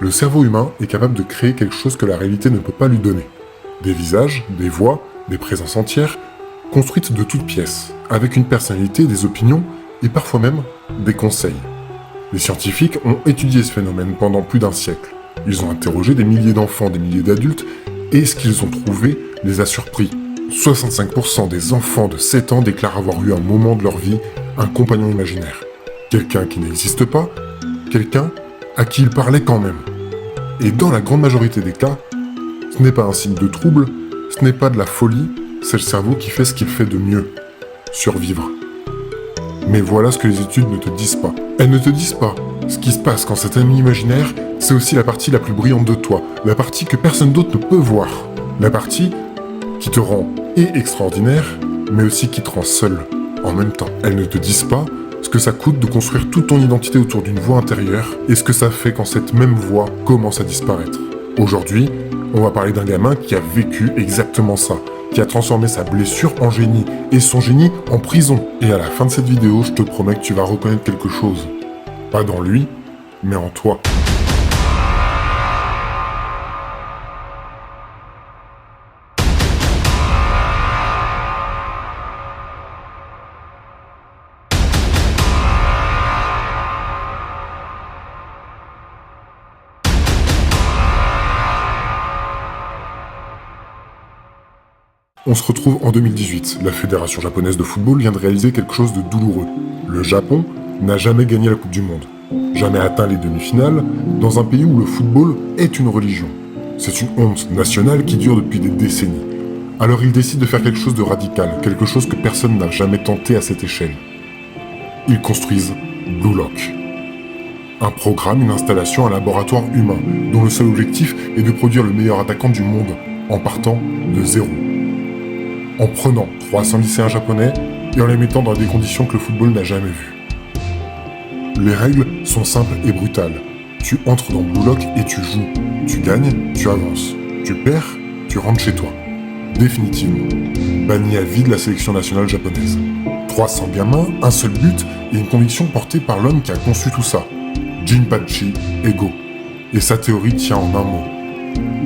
Le cerveau humain est capable de créer quelque chose que la réalité ne peut pas lui donner. Des visages, des voix, des présences entières, construites de toutes pièces, avec une personnalité, des opinions et parfois même des conseils. Les scientifiques ont étudié ce phénomène pendant plus d'un siècle. Ils ont interrogé des milliers d'enfants, des milliers d'adultes, et ce qu'ils ont trouvé les a surpris. 65% des enfants de 7 ans déclarent avoir eu un moment de leur vie un compagnon imaginaire. Quelqu'un qui n'existe pas, quelqu'un à qui ils parlaient quand même. Et dans la grande majorité des cas, ce n'est pas un signe de trouble, ce n'est pas de la folie, c'est le cerveau qui fait ce qu'il fait de mieux. Survivre. Mais voilà ce que les études ne te disent pas. Elles ne te disent pas ce qui se passe quand cet ami imaginaire, c'est aussi la partie la plus brillante de toi, la partie que personne d'autre ne peut voir, la partie qui te rend et extraordinaire, mais aussi qui te rend seul en même temps. Elles ne te disent pas ce que ça coûte de construire toute ton identité autour d'une voix intérieure et ce que ça fait quand cette même voix commence à disparaître. Aujourd'hui, on va parler d'un gamin qui a vécu exactement ça, qui a transformé sa blessure en génie et son génie en prison. Et à la fin de cette vidéo, je te promets que tu vas reconnaître quelque chose. Pas dans lui, mais en toi. On se retrouve en 2018. La Fédération japonaise de football vient de réaliser quelque chose de douloureux. Le Japon n'a jamais gagné la Coupe du Monde, jamais atteint les demi-finales, dans un pays où le football est une religion. C'est une honte nationale qui dure depuis des décennies. Alors ils décident de faire quelque chose de radical, quelque chose que personne n'a jamais tenté à cette échelle. Ils construisent Blue Lock. Un programme, une installation, un laboratoire humain, dont le seul objectif est de produire le meilleur attaquant du monde, en partant de zéro. En prenant 300 lycéens japonais et en les mettant dans des conditions que le football n'a jamais vues. Les règles sont simples et brutales. Tu entres dans Blue Lock et tu joues. Tu gagnes, tu avances. Tu perds, tu rentres chez toi. Définitivement. Banni à vie de la sélection nationale japonaise. 300 gamins, un seul but et une conviction portée par l'homme qui a conçu tout ça. Jinpachi Ego. Et sa théorie tient en un mot.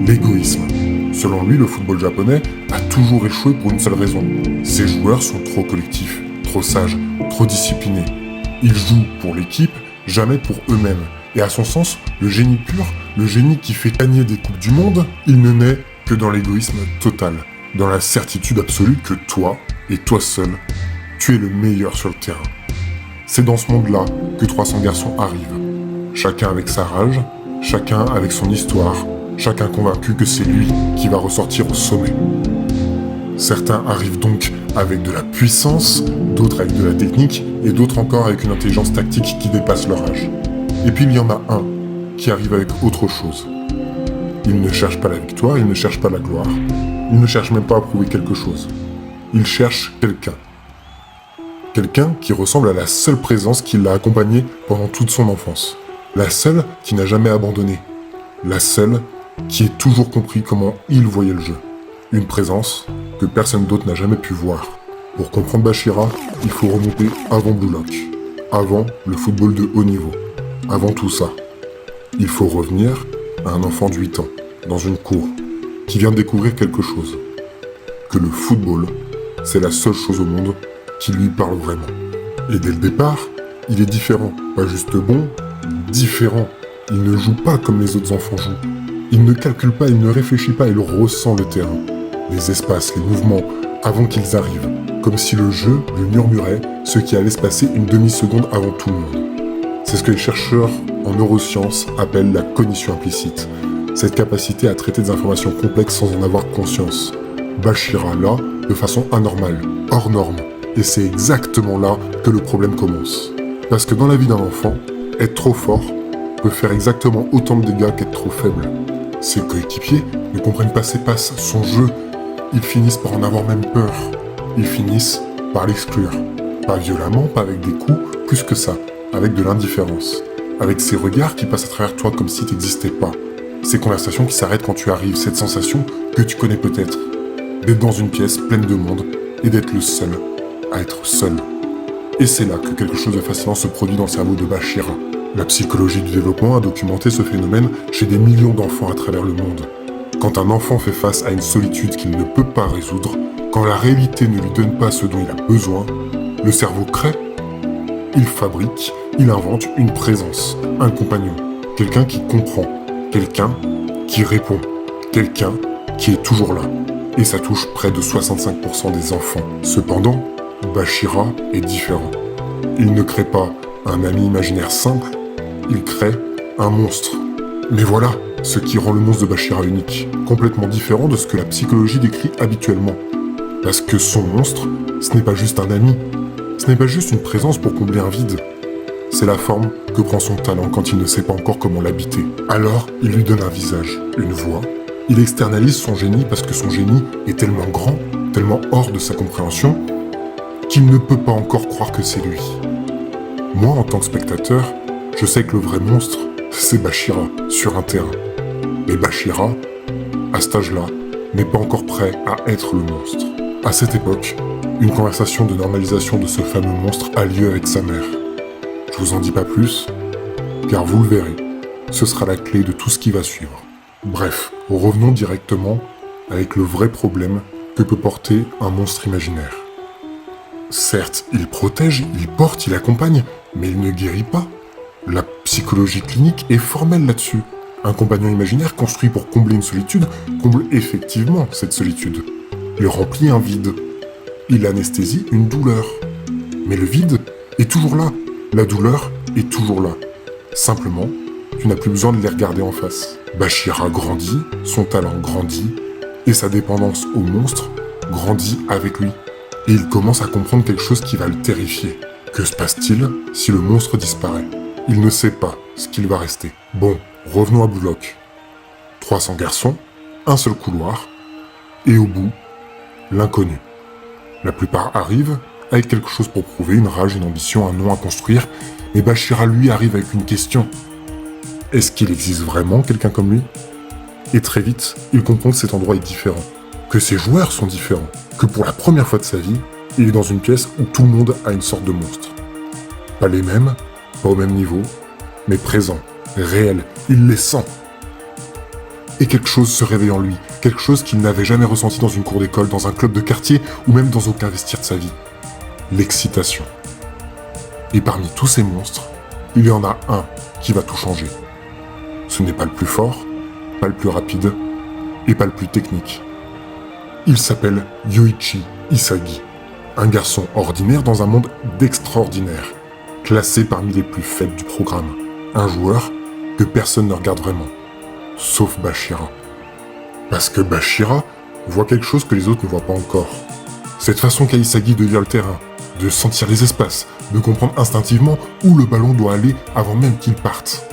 L'égoïsme. Selon lui, le football japonais a toujours échoué pour une seule raison. Ses joueurs sont trop collectifs, trop sages, trop disciplinés. Ils jouent pour l'équipe, jamais pour eux-mêmes. Et à son sens, le génie pur, le génie qui fait gagner des coupes du monde, il ne naît que dans l'égoïsme total, dans la certitude absolue que toi, et toi seul, tu es le meilleur sur le terrain. C'est dans ce monde-là que 300 garçons arrivent. Chacun avec sa rage, chacun avec son histoire, chacun convaincu que c'est lui qui va ressortir au sommet. Certains arrivent donc avec de la puissance, d'autres avec de la technique, et d'autres encore avec une intelligence tactique qui dépasse leur âge. Et puis il y en a un qui arrive avec autre chose. Il ne cherche pas la victoire, il ne cherche pas la gloire, il ne cherche même pas à prouver quelque chose. Il cherche quelqu'un. Quelqu'un qui ressemble à la seule présence qui l'a accompagné pendant toute son enfance. La seule qui n'a jamais abandonné. La seule qui ait toujours compris comment il voyait le jeu. Une présence que personne d'autre n'a jamais pu voir. Pour comprendre Bashira, il faut remonter avant Blue Lock, avant le football de haut niveau, avant tout ça. Il faut revenir à un enfant de 8 ans, dans une cour, qui vient de découvrir quelque chose. Que le football, c'est la seule chose au monde qui lui parle vraiment. Et dès le départ, il est différent, pas juste bon, différent. Il ne joue pas comme les autres enfants jouent. Il ne calcule pas, il ne réfléchit pas, il ressent le terrain, les espaces, les mouvements, avant qu'ils arrivent, comme si le jeu lui murmurait ce qui allait se passer une demi-seconde avant tout le monde. C'est ce que les chercheurs en neurosciences appellent la cognition implicite, cette capacité à traiter des informations complexes sans en avoir conscience. Bashira là, de façon anormale, hors norme, et c'est exactement là que le problème commence. Parce que dans la vie d'un enfant, être trop fort peut faire exactement autant de dégâts qu'être trop faible. Ses coéquipiers ne comprennent pas ses passes, son jeu. Ils finissent par en avoir même peur. Ils finissent par l'exclure. Pas violemment, pas avec des coups, plus que ça, avec de l'indifférence. Avec ces regards qui passent à travers toi comme si t'existais pas. Ces conversations qui s'arrêtent quand tu arrives, cette sensation que tu connais peut-être. D'être dans une pièce pleine de monde et d'être le seul à être seul. Et c'est là que quelque chose de fascinant se produit dans le cerveau de Bashira. La psychologie du développement a documenté ce phénomène chez des millions d'enfants à travers le monde. Quand un enfant fait face à une solitude qu'il ne peut pas résoudre, quand la réalité ne lui donne pas ce dont il a besoin, le cerveau crée, il fabrique, il invente une présence, un compagnon, quelqu'un qui comprend, quelqu'un qui répond, quelqu'un qui est toujours là. Et ça touche près de 65% des enfants. Cependant, Bachira est différent. Il ne crée pas un ami imaginaire simple, il crée un monstre. Mais voilà ce qui rend le monstre de Bachira unique, complètement différent de ce que la psychologie décrit habituellement. Parce que son monstre, ce n'est pas juste un ami, ce n'est pas juste une présence pour combler un vide. C'est la forme que prend son talent quand il ne sait pas encore comment l'habiter. Alors, il lui donne un visage, une voix. Il externalise son génie parce que son génie est tellement grand, tellement hors de sa compréhension, qu'il ne peut pas encore croire que c'est lui. Moi, en tant que spectateur, je sais que le vrai monstre, c'est Bachira, sur un terrain. Mais Bachira, à cet âge-là, n'est pas encore prêt à être le monstre. À cette époque, une conversation de normalisation de ce fameux monstre a lieu avec sa mère. Je vous en dis pas plus, car vous le verrez, ce sera la clé de tout ce qui va suivre. Bref, revenons directement avec le vrai problème que peut porter un monstre imaginaire. Certes, il protège, il porte, il accompagne, mais il ne guérit pas. La psychologie clinique est formelle là-dessus. Un compagnon imaginaire construit pour combler une solitude comble effectivement cette solitude. Il remplit un vide. Il anesthésie une douleur. Mais le vide est toujours là. La douleur est toujours là. Simplement, tu n'as plus besoin de les regarder en face. Bachira grandit, son talent grandit, et sa dépendance au monstre grandit avec lui. Et il commence à comprendre quelque chose qui va le terrifier. Que se passe-t-il si le monstre disparaît? Il ne sait pas ce qu'il va rester. Bon, revenons à Blue Lock. 300 garçons, un seul couloir, et au bout, l'inconnu. La plupart arrivent avec quelque chose pour prouver, une rage, une ambition, un nom à construire, mais Bachira lui arrive avec une question. Est-ce qu'il existe vraiment quelqu'un comme lui? Et très vite, il comprend que cet endroit est différent, que ses joueurs sont différents, que pour la première fois de sa vie, il est dans une pièce où tout le monde a une sorte de monstre. Pas les mêmes, pas au même niveau, mais présents, réels, il les sent. Et quelque chose se réveille en lui, quelque chose qu'il n'avait jamais ressenti dans une cour d'école, dans un club de quartier ou même dans aucun vestiaire de sa vie. L'excitation. Et parmi tous ces monstres, il y en a un qui va tout changer. Ce n'est pas le plus fort, pas le plus rapide, et pas le plus technique. Il s'appelle Yoichi Isagi, un garçon ordinaire dans un monde d'extraordinaire, classé parmi les plus faibles du programme, un joueur que personne ne regarde vraiment, sauf Bachira. Parce que Bachira voit quelque chose que les autres ne voient pas encore. Cette façon qu'a Isagi de lire le terrain, de sentir les espaces, de comprendre instinctivement où le ballon doit aller avant même qu'il parte.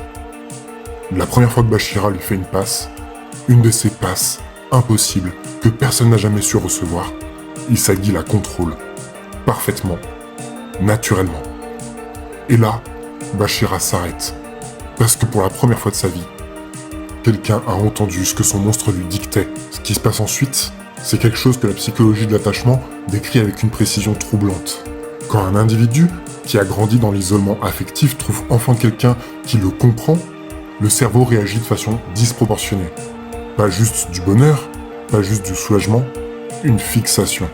La première fois que Bachira lui fait une passe, une de ces passes impossibles que personne n'a jamais su recevoir, Isagi la contrôle, parfaitement, naturellement. Et là, Bachira s'arrête, parce que pour la première fois de sa vie, quelqu'un a entendu ce que son monstre lui dictait. Ce qui se passe ensuite, c'est quelque chose que la psychologie de l'attachement décrit avec une précision troublante. Quand un individu qui a grandi dans l'isolement affectif trouve enfin quelqu'un qui le comprend, le cerveau réagit de façon disproportionnée. Pas juste du bonheur, pas juste du soulagement, une fixation.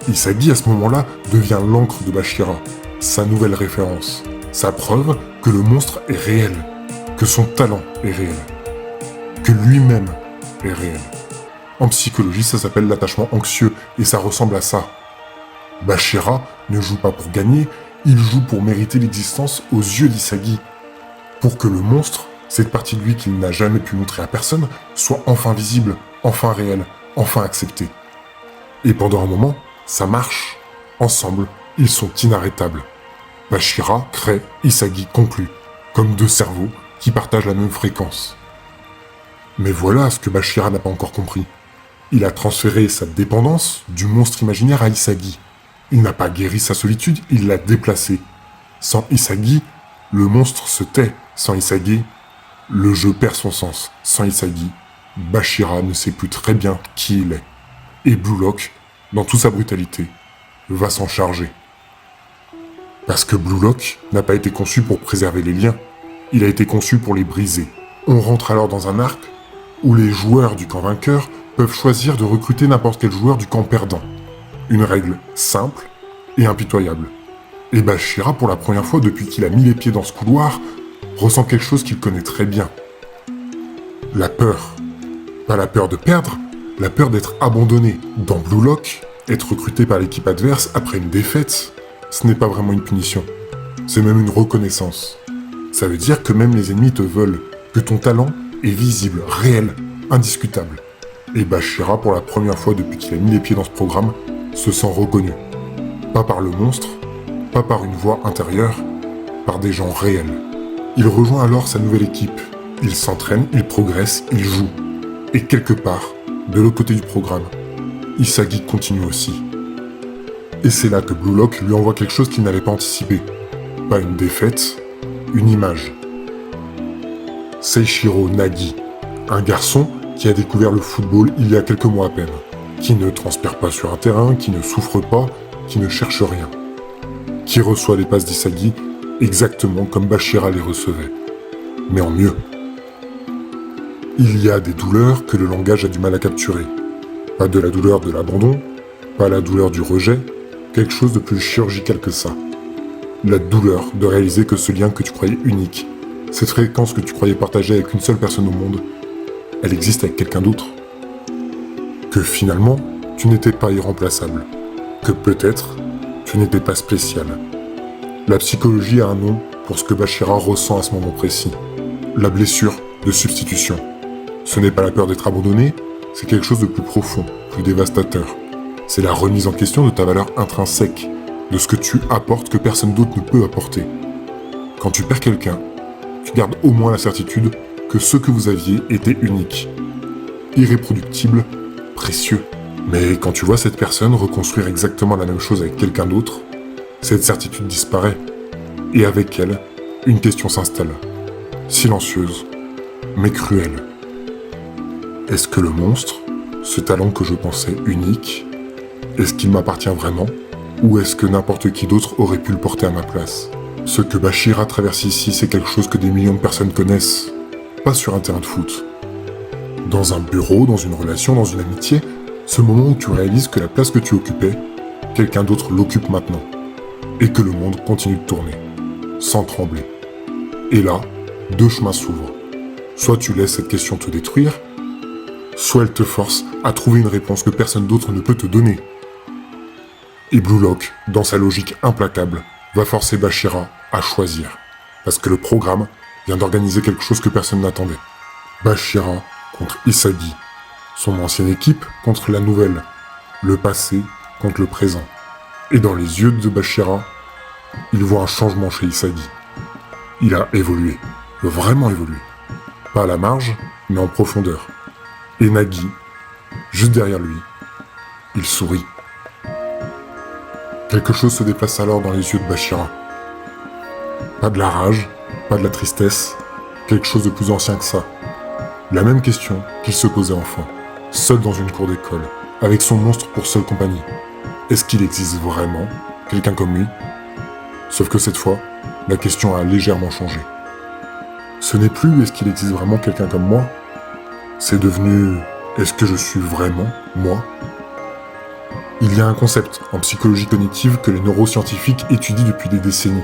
Isagi à ce moment-là devient l'encre de Bachira, sa nouvelle référence, sa preuve que le monstre est réel, que son talent est réel, que lui-même est réel. En psychologie, ça s'appelle l'attachement anxieux et ça ressemble à ça. Bachira ne joue pas pour gagner, il joue pour mériter l'existence aux yeux d'Isagi, pour que le monstre, cette partie de lui qu'il n'a jamais pu montrer à personne, soit enfin visible, enfin réelle, enfin acceptée. Et pendant un moment, ça marche. Ensemble, ils sont inarrêtables. Bachira crée, Isagi conclut, comme deux cerveaux qui partagent la même fréquence. Mais voilà ce que Bachira n'a pas encore compris. Il a transféré sa dépendance du monstre imaginaire à Isagi. Il n'a pas guéri sa solitude, il l'a déplacée. Sans Isagi, le monstre se tait. Sans Isagi, le jeu perd son sens. Sans Isagi, Bachira ne sait plus très bien qui il est. Et Blue Lock, dans toute sa brutalité, va s'en charger. Parce que Blue Lock n'a pas été conçu pour préserver les liens. Il a été conçu pour les briser. On rentre alors dans un arc où les joueurs du camp vainqueur peuvent choisir de recruter n'importe quel joueur du camp perdant. Une règle simple et impitoyable. Et Bashira, pour la première fois depuis qu'il a mis les pieds dans ce couloir, ressent quelque chose qu'il connaît très bien. La peur. Pas la peur de perdre, la peur d'être abandonné. Dans Blue Lock, être recruté par l'équipe adverse après une défaite, ce n'est pas vraiment une punition. C'est même une reconnaissance. Ça veut dire que même les ennemis te veulent, que ton talent est visible, réel, indiscutable. Et Bashira, pour la première fois depuis qu'il a mis les pieds dans ce programme, se sent reconnu. Pas par le monstre, pas par une voix intérieure, par des gens réels. Il rejoint alors sa nouvelle équipe. Il s'entraîne, il progresse, il joue. Et quelque part, de l'autre côté du programme, Isagi continue aussi. Et c'est là que Blue Lock lui envoie quelque chose qu'il n'avait pas anticipé. Pas une défaite, une image. Seishiro Nagi, un garçon qui a découvert le football il y a quelques mois à peine, qui ne transpire pas sur un terrain, qui ne souffre pas, qui ne cherche rien, qui reçoit les passes d'Isagi exactement comme Bashira les recevait, mais en mieux. Il y a des douleurs que le langage a du mal à capturer. Pas de la douleur de l'abandon, pas la douleur du rejet, quelque chose de plus chirurgical que ça. La douleur de réaliser que ce lien que tu croyais unique, cette fréquence que tu croyais partager avec une seule personne au monde, elle existe avec quelqu'un d'autre. Que finalement, tu n'étais pas irremplaçable. Que peut-être, tu n'étais pas spécial. La psychologie a un nom pour ce que Bashira ressent à ce moment précis. La blessure de substitution. Ce n'est pas la peur d'être abandonné, c'est quelque chose de plus profond, plus dévastateur. C'est la remise en question de ta valeur intrinsèque, de ce que tu apportes que personne d'autre ne peut apporter. Quand tu perds quelqu'un, tu gardes au moins la certitude que ce que vous aviez était unique, irréproductible, précieux. Mais quand tu vois cette personne reconstruire exactement la même chose avec quelqu'un d'autre, cette certitude disparaît. Et avec elle, une question s'installe. Silencieuse, mais cruelle. Est-ce que le monstre, ce talent que je pensais unique, est-ce qu'il m'appartient vraiment? Ou est-ce que n'importe qui d'autre aurait pu le porter à ma place? Ce que Bashira traverse ici, c'est quelque chose que des millions de personnes connaissent. Pas sur un terrain de foot. Dans un bureau, dans une relation, dans une amitié, ce moment où tu réalises que la place que tu occupais, quelqu'un d'autre l'occupe maintenant. Et que le monde continue de tourner, sans trembler. Et là, deux chemins s'ouvrent. Soit tu laisses cette question te détruire, soit elle te force à trouver une réponse que personne d'autre ne peut te donner. Et Blue Lock, dans sa logique implacable, va forcer Bashira à choisir. Parce que le programme vient d'organiser quelque chose que personne n'attendait. Bashira contre Isagi. Son ancienne équipe contre la nouvelle. Le passé contre le présent. Et dans les yeux de Bashira, il voit un changement chez Isagi. Il a évolué. Vraiment évolué. Pas à la marge, mais en profondeur. Et Nagi, juste derrière lui, il sourit. Quelque chose se déplace alors dans les yeux de Bashira. Pas de la rage, pas de la tristesse, quelque chose de plus ancien que ça. La même question qu'il se posait enfant, seul dans une cour d'école, avec son monstre pour seule compagnie. Est-ce qu'il existe vraiment quelqu'un comme lui? Sauf que cette fois, la question a légèrement changé. Ce n'est plus est-ce qu'il existe vraiment quelqu'un comme moi? C'est devenu est-ce que je suis vraiment moi? Il y a un concept en psychologie cognitive que les neuroscientifiques étudient depuis des décennies.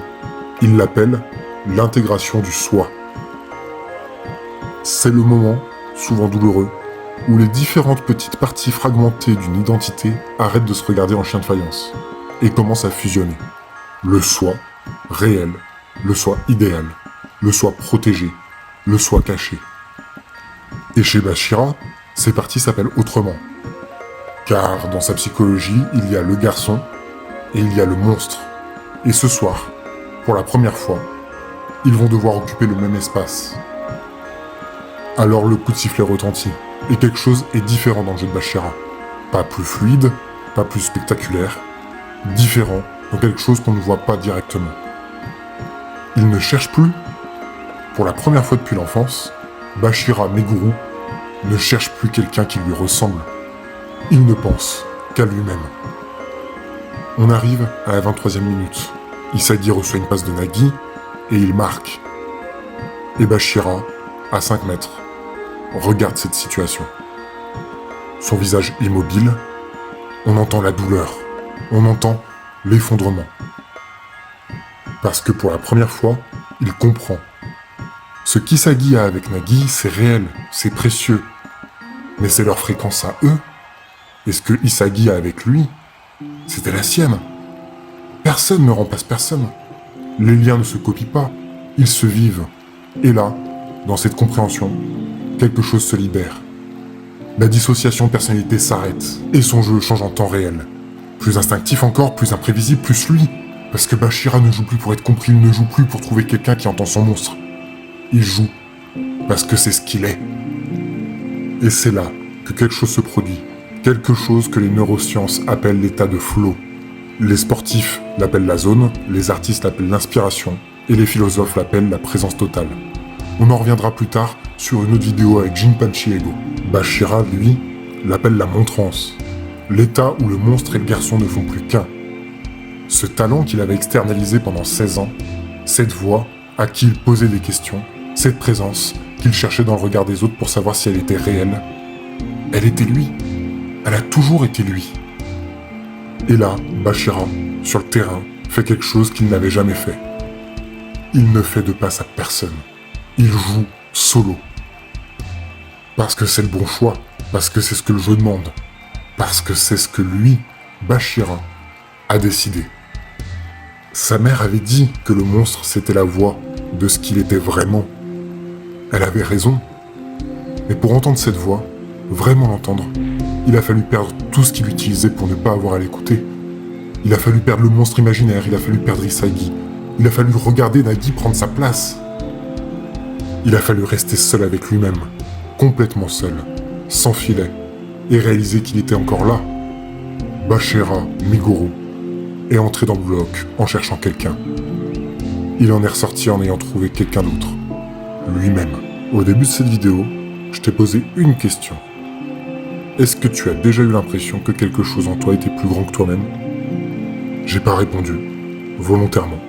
Ils l'appellent l'intégration du soi. C'est le moment, souvent douloureux, où les différentes petites parties fragmentées d'une identité arrêtent de se regarder en chien de faïence et commencent à fusionner. Le soi réel, le soi idéal, le soi protégé, le soi caché. Et chez Bashira, ces parties s'appellent autrement. Car dans sa psychologie, il y a le garçon et il y a le monstre. Et ce soir, pour la première fois, ils vont devoir occuper le même espace. Alors le coup de sifflet retentit, et quelque chose est différent dans le jeu de Bashira. Pas plus fluide, pas plus spectaculaire, différent dans quelque chose qu'on ne voit pas directement. Il ne cherche plus. Pour la première fois depuis l'enfance, Bashira Meguru ne cherche plus quelqu'un qui lui ressemble. Il ne pense qu'à lui-même. On arrive à la 23e minute. Isagi reçoit une passe de Nagi et il marque. Et Bachira, à 5 mètres, regarde cette situation. Son visage immobile, on entend la douleur, on entend l'effondrement. Parce que pour la première fois, il comprend. Ce qu'Isagi a avec Nagi, c'est réel, c'est précieux. Mais c'est leur fréquence à eux. Et ce que Isagi a avec lui, c'était la sienne. Personne ne remplace personne. Les liens ne se copient pas, ils se vivent. Et là, dans cette compréhension, quelque chose se libère. La dissociation de personnalité s'arrête, et son jeu change en temps réel. Plus instinctif encore, plus imprévisible, plus lui. Parce que Bachira ne joue plus pour être compris, il ne joue plus pour trouver quelqu'un qui entend son monstre. Il joue parce que c'est ce qu'il est. Et c'est là que quelque chose se produit. Quelque chose que les neurosciences appellent l'état de flow. Les sportifs l'appellent la zone, les artistes l'appellent l'inspiration, et les philosophes l'appellent la présence totale. On en reviendra plus tard sur une autre vidéo avec Jinpachi Ego. Bachira, lui, l'appelle la montrance. L'état où le monstre et le garçon ne font plus qu'un. Ce talent qu'il avait externalisé pendant 16 ans, cette voix à qui il posait des questions, cette présence qu'il cherchait dans le regard des autres pour savoir si elle était réelle, elle était lui. Elle a toujours été lui. Et là, Bachira, sur le terrain, fait quelque chose qu'il n'avait jamais fait. Il ne fait de passe à personne. Il joue solo. Parce que c'est le bon choix, parce que c'est ce que le jeu demande, parce que c'est ce que lui, Bachira, a décidé. Sa mère avait dit que le monstre c'était la voix de ce qu'il était vraiment. Elle avait raison. Mais pour entendre cette voix, vraiment l'entendre, il a fallu perdre tout ce qu'il utilisait pour ne pas avoir à l'écouter. Il a fallu perdre le monstre imaginaire, il a fallu perdre Isagi, il a fallu regarder Nagi prendre sa place. Il a fallu rester seul avec lui-même, complètement seul, sans filet, et réaliser qu'il était encore là. Bachira Migoro est entré dans Blue Lock en cherchant quelqu'un. Il en est ressorti en ayant trouvé quelqu'un d'autre, lui-même. Au début de cette vidéo, je t'ai posé une question. Est-ce que tu as déjà eu l'impression que quelque chose en toi était plus grand que toi-même ? J'ai pas répondu, volontairement.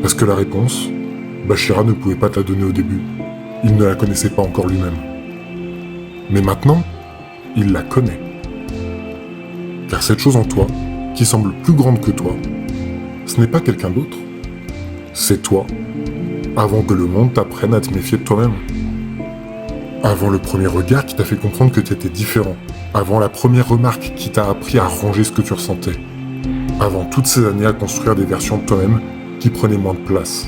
Parce que la réponse, Bachira ne pouvait pas te la donner au début. Il ne la connaissait pas encore lui-même. Mais maintenant, il la connaît. Car cette chose en toi, qui semble plus grande que toi, ce n'est pas quelqu'un d'autre. C'est toi, avant que le monde t'apprenne à te méfier de toi-même. Avant le premier regard qui t'a fait comprendre que tu étais différent. Avant la première remarque qui t'a appris à ranger ce que tu ressentais. Avant toutes ces années à construire des versions de toi-même qui prenaient moins de place.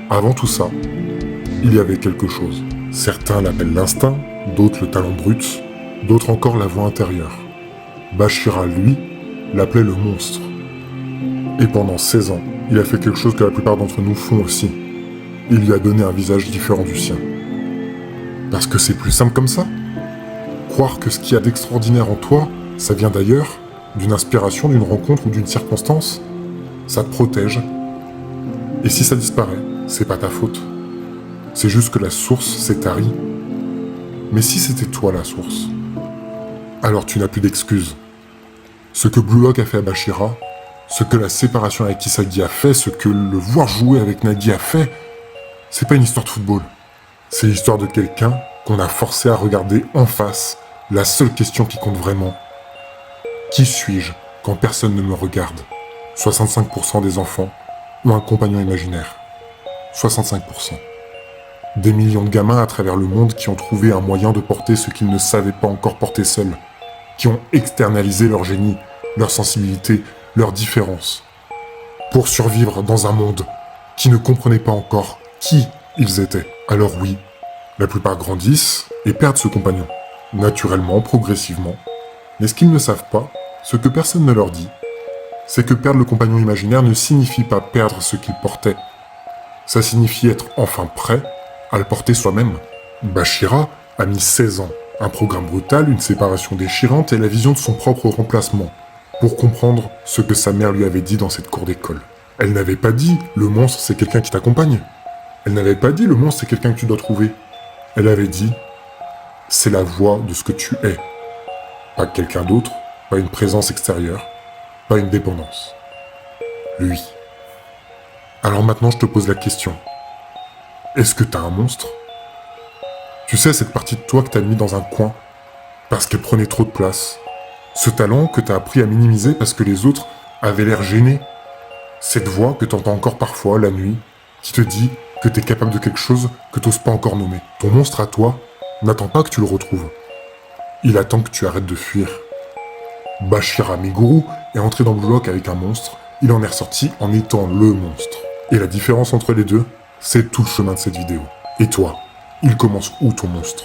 Avant tout ça, il y avait quelque chose. Certains l'appellent l'instinct, d'autres le talent brut, d'autres encore la voix intérieure. Bachira, lui, l'appelait le monstre. Et pendant 16 ans, il a fait quelque chose que la plupart d'entre nous font aussi. Il lui a donné un visage différent du sien. Parce que c'est plus simple comme ça. Croire que ce qu'il y a d'extraordinaire en toi, ça vient d'ailleurs, d'une inspiration, d'une rencontre ou d'une circonstance, ça te protège. Et si ça disparaît, c'est pas ta faute. C'est juste que la source s'est tarie. Mais si c'était toi la source, alors tu n'as plus d'excuses. Ce que Blue Lock a fait à Bachira, ce que la séparation avec Isagi a fait, ce que le voir jouer avec Nagi a fait, c'est pas une histoire de football. C'est l'histoire de quelqu'un qu'on a forcé à regarder en face la seule question qui compte vraiment. Qui suis-je quand personne ne me regarde ? 65% des enfants ont un compagnon imaginaire. 65%. Des millions de gamins à travers le monde qui ont trouvé un moyen de porter ce qu'ils ne savaient pas encore porter seuls. Qui ont externalisé leur génie, leur sensibilité, leur différence. Pour survivre dans un monde qui ne comprenait pas encore qui ils étaient. Alors oui, la plupart grandissent et perdent ce compagnon. Naturellement, progressivement. Mais ce qu'ils ne savent pas, ce que personne ne leur dit, c'est que perdre le compagnon imaginaire ne signifie pas perdre ce qu'ils portaient. Ça signifie être enfin prêt à le porter soi-même. Bachira a mis 16 ans, un programme brutal, une séparation déchirante et la vision de son propre remplacement, pour comprendre ce que sa mère lui avait dit dans cette cour d'école. Elle n'avait pas dit « le monstre c'est quelqu'un qui t'accompagne ». Elle n'avait pas dit « le monstre c'est quelqu'un que tu dois trouver ». Elle avait dit « c'est la voix de ce que tu es ». Pas quelqu'un d'autre, pas une présence extérieure, pas une dépendance. Lui. Alors maintenant je te pose la question. Est-ce que t'as un monstre? Tu sais, cette partie de toi que t'as mis dans un coin, parce qu'elle prenait trop de place. Ce talent que t'as appris à minimiser parce que les autres avaient l'air gênés. Cette voix que t'entends encore parfois la nuit, qui te dit que t'es capable de quelque chose que t'oses pas encore nommer. Ton monstre à toi n'attend pas que tu le retrouves. Il attend que tu arrêtes de fuir. Bashir Amiguru est entré dans Blue Lock avec un monstre, il en est ressorti en étant le monstre. Et la différence entre les deux, c'est tout le chemin de cette vidéo. Et toi, il commence où ton monstre?